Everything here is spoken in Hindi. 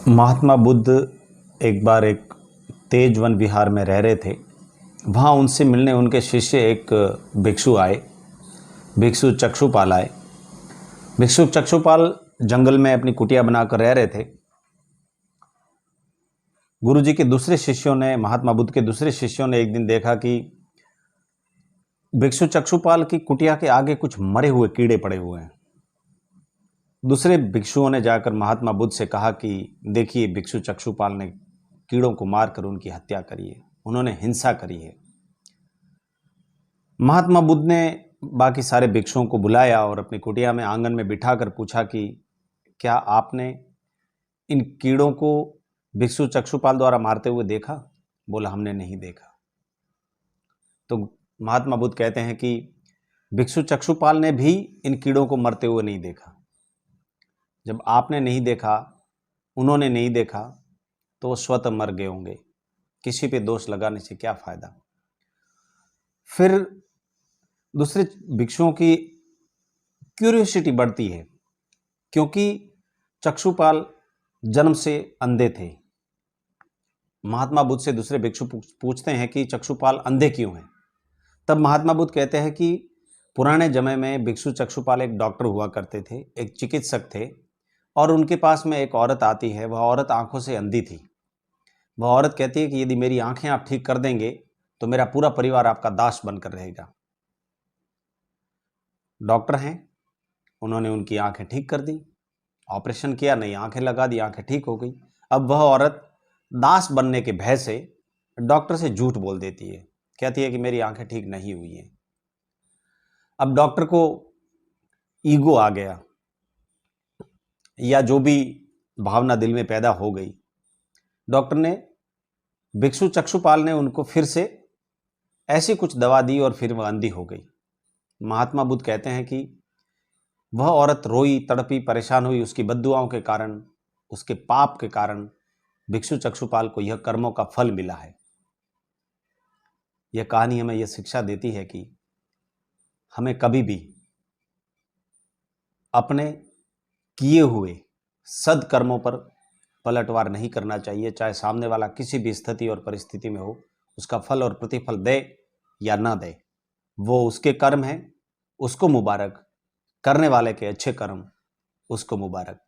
महात्मा बुद्ध एक बार एक तेज वन विहार में रह रहे थे। वहाँ उनसे मिलने उनके शिष्य एक भिक्षु आए। भिक्षु चक्षुपाल आए। भिक्षु चक्षुपाल जंगल में अपनी कुटिया बनाकर रह रहे थे। गुरुजी के दूसरे शिष्यों ने, महात्मा बुद्ध के दूसरे शिष्यों ने एक दिन देखा कि भिक्षु चक्षुपाल की कुटिया के आगे कुछ मरे हुए कीड़े पड़े हुए हैं। दूसरे भिक्षुओं ने जाकर महात्मा बुद्ध से कहा कि देखिए, भिक्षु चक्षुपाल ने कीड़ों को मारकर उनकी हत्या करी है, उन्होंने हिंसा करी है। महात्मा बुद्ध ने बाकी सारे भिक्षुओं को बुलाया और अपनी कुटिया में आंगन में बिठाकर पूछा कि क्या आपने इन कीड़ों को भिक्षु चक्षुपाल द्वारा मारते हुए देखा? बोला, हमने नहीं देखा। तो महात्मा बुद्ध कहते हैं कि भिक्षु चक्षुपाल ने भी इन कीड़ों को मरते हुए नहीं देखा। जब आपने नहीं देखा, उन्होंने नहीं देखा, तो वो स्वतः मर गए होंगे। किसी पे दोष लगाने से क्या फायदा। फिर दूसरे भिक्षुओं की क्यूरियोसिटी बढ़ती है, क्योंकि चक्षुपाल जन्म से अंधे थे। महात्मा बुद्ध से दूसरे भिक्षु पूछते हैं कि चक्षुपाल अंधे क्यों हैं? तब महात्मा बुद्ध कहते हैं कि पुराने समय में भिक्षु चक्षुपाल एक डॉक्टर हुआ करते थे, एक चिकित्सक थे, और उनके पास में एक औरत आती है। वह औरत आंखों से अंधी थी। वह औरत कहती है कि यदि मेरी आंखें आप ठीक कर देंगे तो मेरा पूरा परिवार आपका दास बनकर रहेगा। डॉक्टर हैं, उन्होंने उनकी आंखें ठीक कर दी, ऑपरेशन किया, नई आंखें लगा दी, आंखें ठीक हो गई। अब वह औरत दास बनने के भय से डॉक्टर से झूठ बोल देती है, कहती है कि मेरी आंखें ठीक नहीं हुई हैं। अब डॉक्टर को ईगो आ गया, या जो भी भावना दिल में पैदा हो गई। डॉक्टर ने, भिक्षु चक्षुपाल ने उनको फिर से ऐसी कुछ दवा दी और फिर वह अंधी हो गई। महात्मा बुद्ध कहते हैं कि वह औरत रोई, तड़पी, परेशान हुई। उसकी बद्दुआओं के कारण, उसके पाप के कारण भिक्षु चक्षुपाल को यह कर्मों का फल मिला है। यह कहानी हमें यह शिक्षा देती है कि हमें कभी भी अपने किए हुए सदकर्मों पर पलटवार नहीं करना चाहिए। चाहे सामने वाला किसी भी स्थिति और परिस्थिति में हो, उसका फल और प्रतिफल दे या ना दे, वो उसके कर्म हैं, उसको मुबारक। करने वाले के अच्छे कर्म, उसको मुबारक।